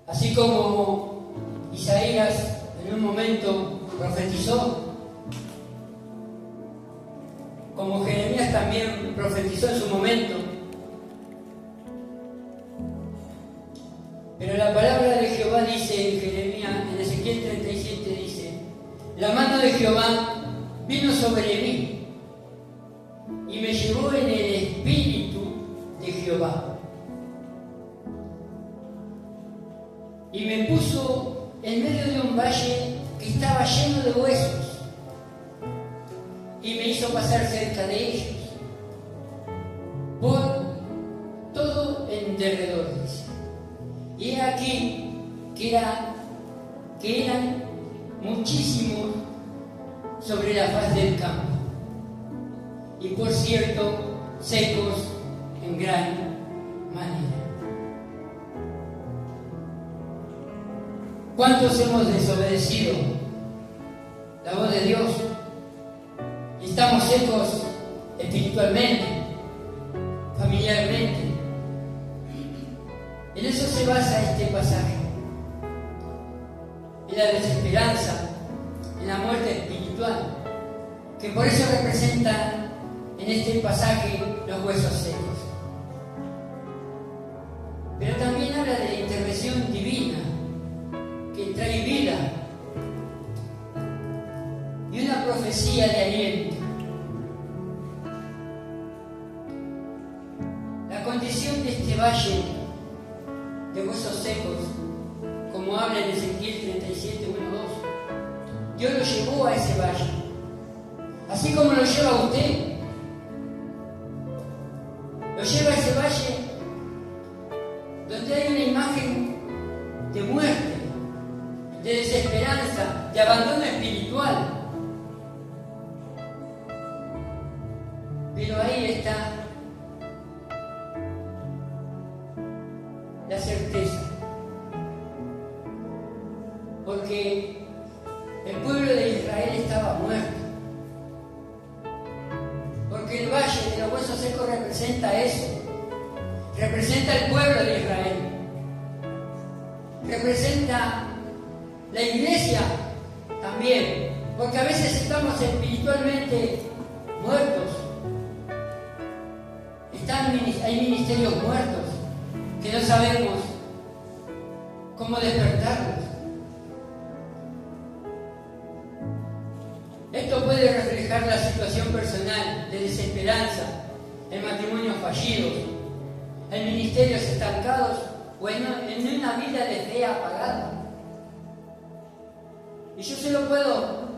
Así como Isaías en un momento profetizó, como Jeremías también profetizó en su momento. Pero la palabra de Jehová dice en Jeremías, en Ezequiel 37 dice: la mano de Jehová vino sobre mí y me llevó en el espíritu de Jehová y me puso en medio de un valle que estaba lleno de huesos y me hizo pasar cerca de ellos por todo en derredor. Y he aquí que eran muchísimos sobre la faz del campo, y por cierto, secos en gran manera. ¿Cuántos hemos desobedecido la voz de Dios? Y estamos secos espiritualmente, familiarmente. En eso se basa este pasaje, en la desesperanza, en la muerte espiritual, que por eso representa en este pasaje los huesos secos. Pero también habla de la intervención divina, que trae vida, y una profecía de aliento. La condición de este valle de huesos secos, como habla en Ezequiel 37, 1, 2, Dios lo llevó a ese valle, así como lo lleva a usted. Lo lleva a ese valle donde hay una imagen de muerte, de desesperanza, de abandono espiritual. Pero ahí está la certeza, porque el pueblo de Israel estaba muerto, porque el valle de los huesos secos representa eso, representa el pueblo de Israel, representa la iglesia también, porque a veces estamos espiritualmente muertos, hay ministerios muertos que no sabemos cómo despertarlos. Esto puede reflejar la situación personal de desesperanza, en matrimonios fallidos, en ministerios estancados o en una vida de fe apagada. Y yo se lo puedo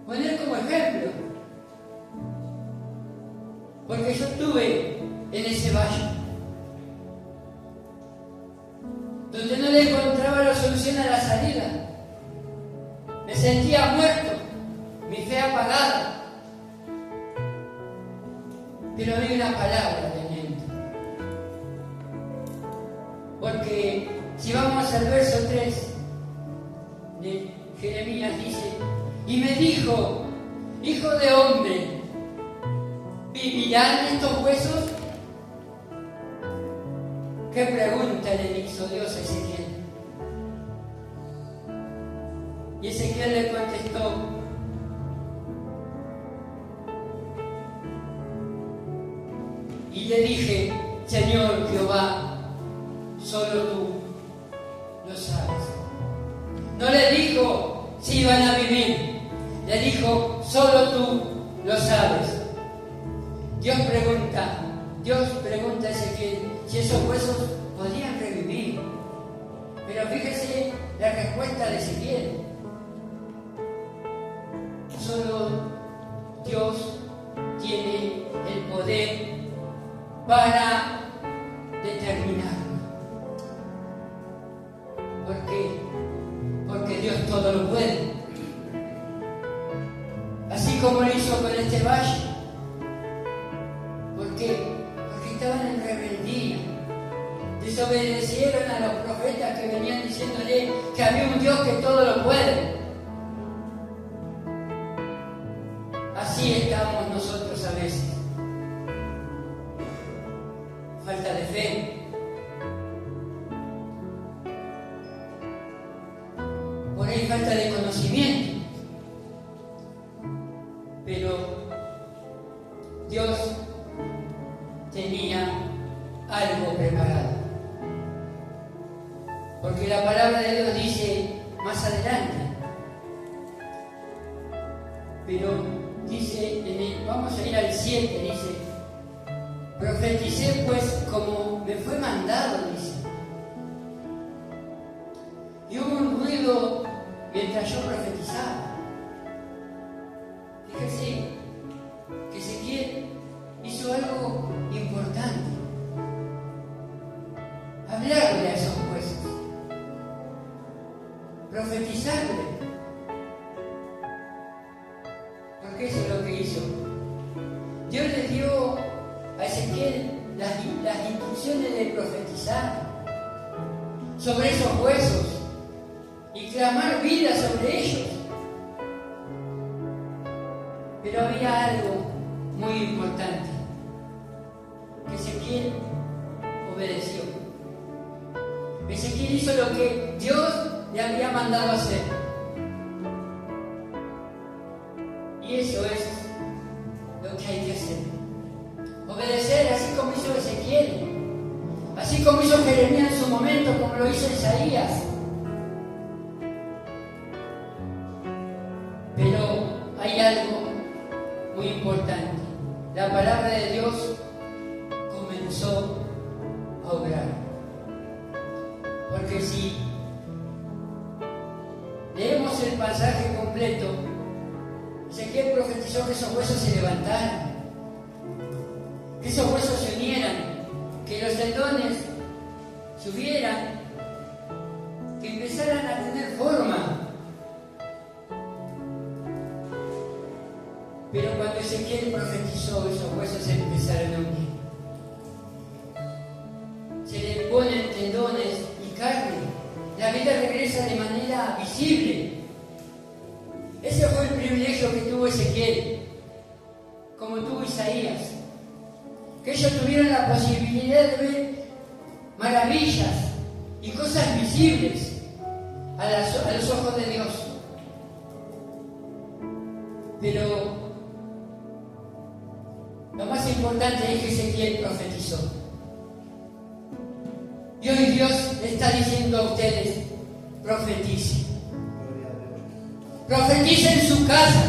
poner como ejemplo, porque yo estuve en ese valle, donde no le encontraba la solución a la salida. Me sentía muerto, mi fe apagada, pero había una palabra de aliento. Porque si vamos al verso 3 de Jeremías, dice: y me dijo, hijo de hombre, ¿vivirán estos huesos? ¿Qué pregunta le hizo Dios a Ezequiel? Y Ezequiel le contestó: y le dije, Señor Jehová, solo tú lo sabes. No le dijo si iban a vivir, le dijo, solo tú lo sabes. Dios pregunta a Ezequiel si esos huesos podían revivir. Pero fíjese la respuesta de Ezequiel: solo Dios tiene el poder para determinarlo. ¿Por qué? Porque Dios todo lo puede. Así como lo hizo con este valle. ¿Por qué? Porque estaban en rebeldía. Desobedecieron a los profetas que venían diciéndole que había un Dios que todo lo puede. Así estamos nosotros a veces. Falta de fe. falta de conocimiento. Pero Dios tenía algo preparado. Porque la palabra de Dios dice más adelante. Pero dice, vamos a ir al 7, dice, profeticé pues como me fue mandado, dice. Y hubo un ruido mientras yo profetizaba. Fíjense que Ezequiel hizo algo importante. Hablarle a esos huesos. Profetizarle. Porque eso es lo que hizo. Dios le dio a Ezequiel las instrucciones de profetizar sobre esos huesos y clamar vida sobre ellos. Pero había algo muy importante, que Ezequiel obedeció. Ezequiel hizo lo que Dios le había mandado hacer. Y eso es lo que hay que hacer. Obedecer, así como hizo Ezequiel, así como hizo Jeremías en su momento, como lo hizo Isaías. Pero hay algo muy importante. La palabra de Dios comenzó a obrar. Porque si leemos el pasaje completo, Ezequiel profetizó que esos huesos se levantaran, que esos huesos se unieran, que los tendones subieran, que empezaran a tener forma. Pero cuando Ezequiel profetizó, esos huesos se empezaron a unir. Se le ponen tendones y carne. La vida regresa de manera visible. Ese fue el privilegio que tuvo Ezequiel, como tuvo Isaías. Que ellos tuvieron la posibilidad de ver maravillas y cosas visibles a los ojos de Dios. Pero lo más importante es que Ezequiel profetizó. Y hoy Dios le está diciendo a ustedes, profetice. Profetice en su casa.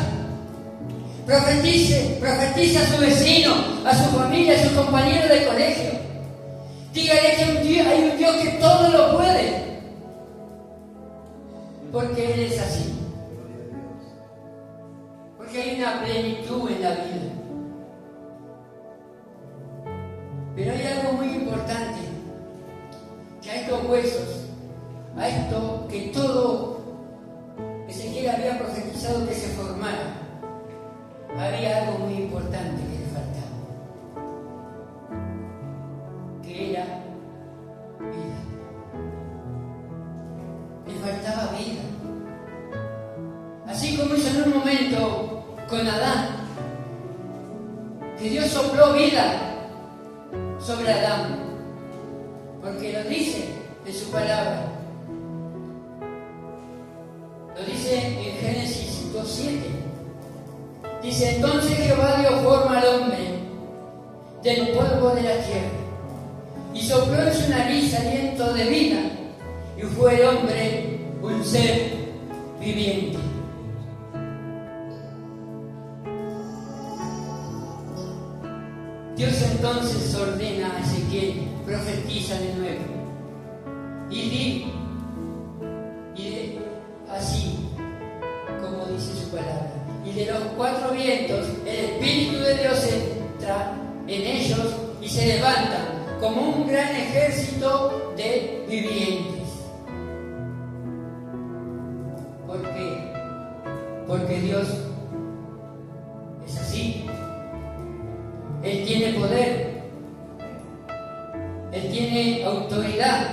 Profetice a su vecino, a su familia, a sus compañeros de colegio. Dígale que hay un Dios que todo lo puede. Porque Él es así. Porque hay una plenitud en la vida. Pero hay algo muy importante, que a estos huesos, a esto que todo Ezequiel había profetizado que se formara, había algo muy importante que le faltaba, que era vida. Le faltaba vida. Así como hizo en un momento con Adán, que Dios sopló vida sobre Adán, porque lo dice en su palabra. Lo dice en Génesis 2:7. Dice, entonces Jehová dio forma al hombre del polvo de la tierra y sopló en su nariz aliento de vida, y fue el hombre un ser viviente. Dios entonces ordena a Ezequiel, profetiza de nuevo, y di así como dice su palabra. Y de los cuatro vientos el Espíritu de Dios entra en ellos y se levantan como un gran ejército de vivientes. ¿Por qué? Porque Dios es así. Él tiene poder. Él tiene autoridad.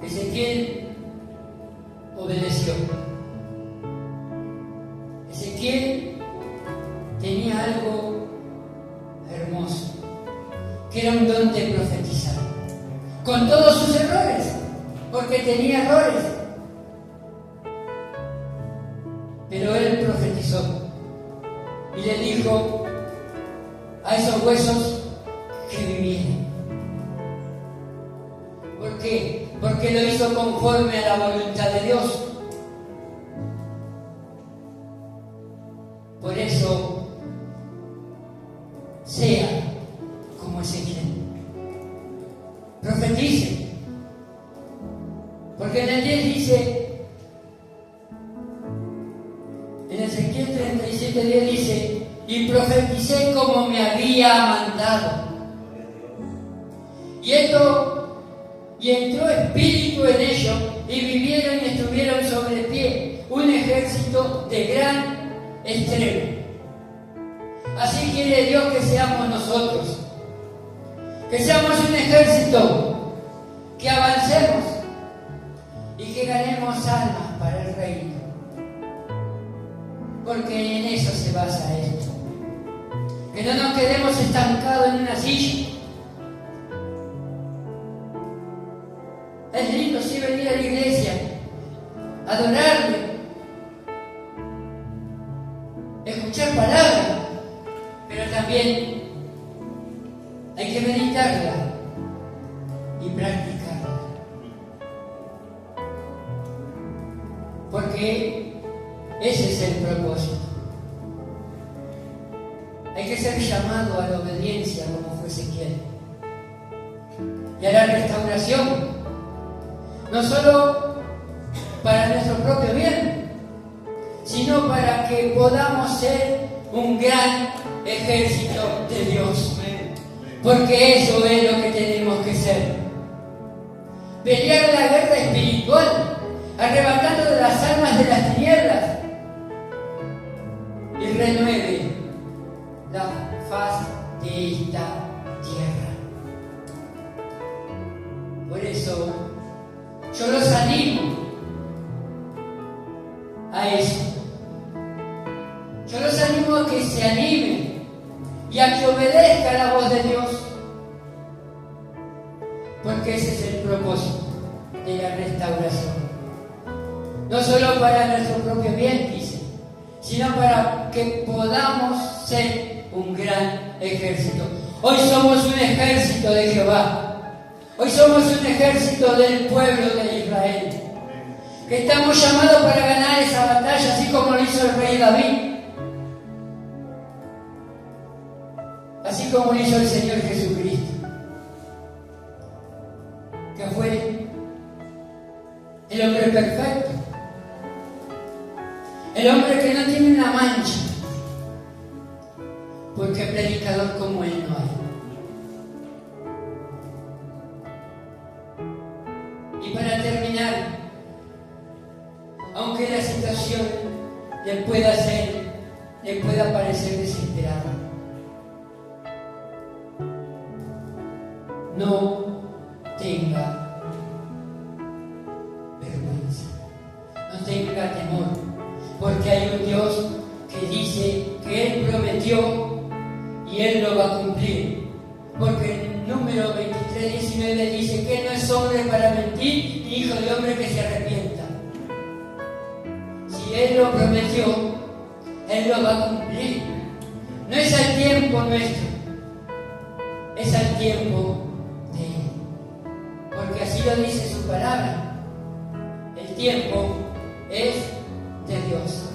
Ezequiel obedeció. Ezequiel tenía algo hermoso, que era un don de profetizar, con todos sus errores, porque tenía errores, dijo a esos huesos que vivieran. ¿Por qué? Porque lo hizo conforme a la voluntad de Dios. Por eso, sea como Ezequiel. Profetice. Porque en el 10 dice, en Ezequiel 37:10 dice, y profeticé como me había mandado. Y entró espíritu en ellos, y vivieron y estuvieron sobre pie, un ejército de gran estreno. Así quiere Dios que seamos nosotros, que seamos un ejército, que avancemos y que ganemos almas para el reino, porque en eso se basa esto, que no nos quedemos estancados en una silla. Es lindo sí venir a la iglesia, adorarle, escuchar palabras, pero también hay que meditarla y practicarla. Porque ese es el propósito. Hay que ser llamado a la obediencia como fue Ezequiel. Y a la restauración. No solo para nuestro propio bien, sino para que podamos ser un gran ejército de Dios. Porque eso es lo que tenemos que ser. Pelear la guerra espiritual, arrebatando de las almas de las tinieblas, y renueve la faz de esta tierra. Por eso, yo los animo a eso. Yo los animo a que se animen y a que obedezcan la voz de Dios. Porque ese es el propósito de la restauración. No solo para nuestro propio bien, dice, sino para que podamos ser un gran ejército. Hoy somos un ejército de Jehová. Hoy somos un ejército del pueblo de Israel, que estamos llamados para ganar esa batalla, así como lo hizo el rey David, así como lo hizo el Señor Jesucristo, que fue el hombre perfecto, el hombre que no tiene una mancha, porque predicador como él no hay. Y para terminar, aunque la situación le pueda parecer desesperada, no tenga vergüenza, no tenga temor, porque hay un Dios que dice que Él prometió y Él lo va a cumplir. Porque en Número 23:19 dice que no es hombre para mentir, ni hijo de hombre que se arrepienta. Si Él lo prometió, Él lo va a cumplir. No es al tiempo nuestro, es al tiempo de Él. Porque así lo dice su palabra. El tiempo es de Dios.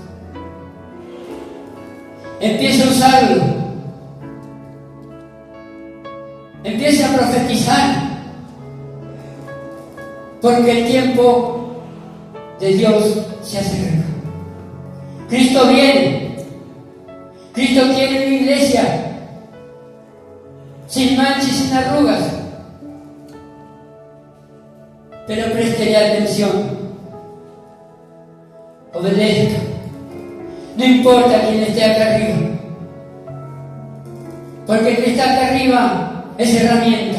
Empieza a usarlo. Empieza a profetizar, porque el tiempo de Dios se acerca. Cristo viene. Cristo quiere una iglesia sin manchas y sin arrugas. Pero préstele atención. Obedezca. No importa quién esté acá arriba, porque el que está acá arriba es herramienta.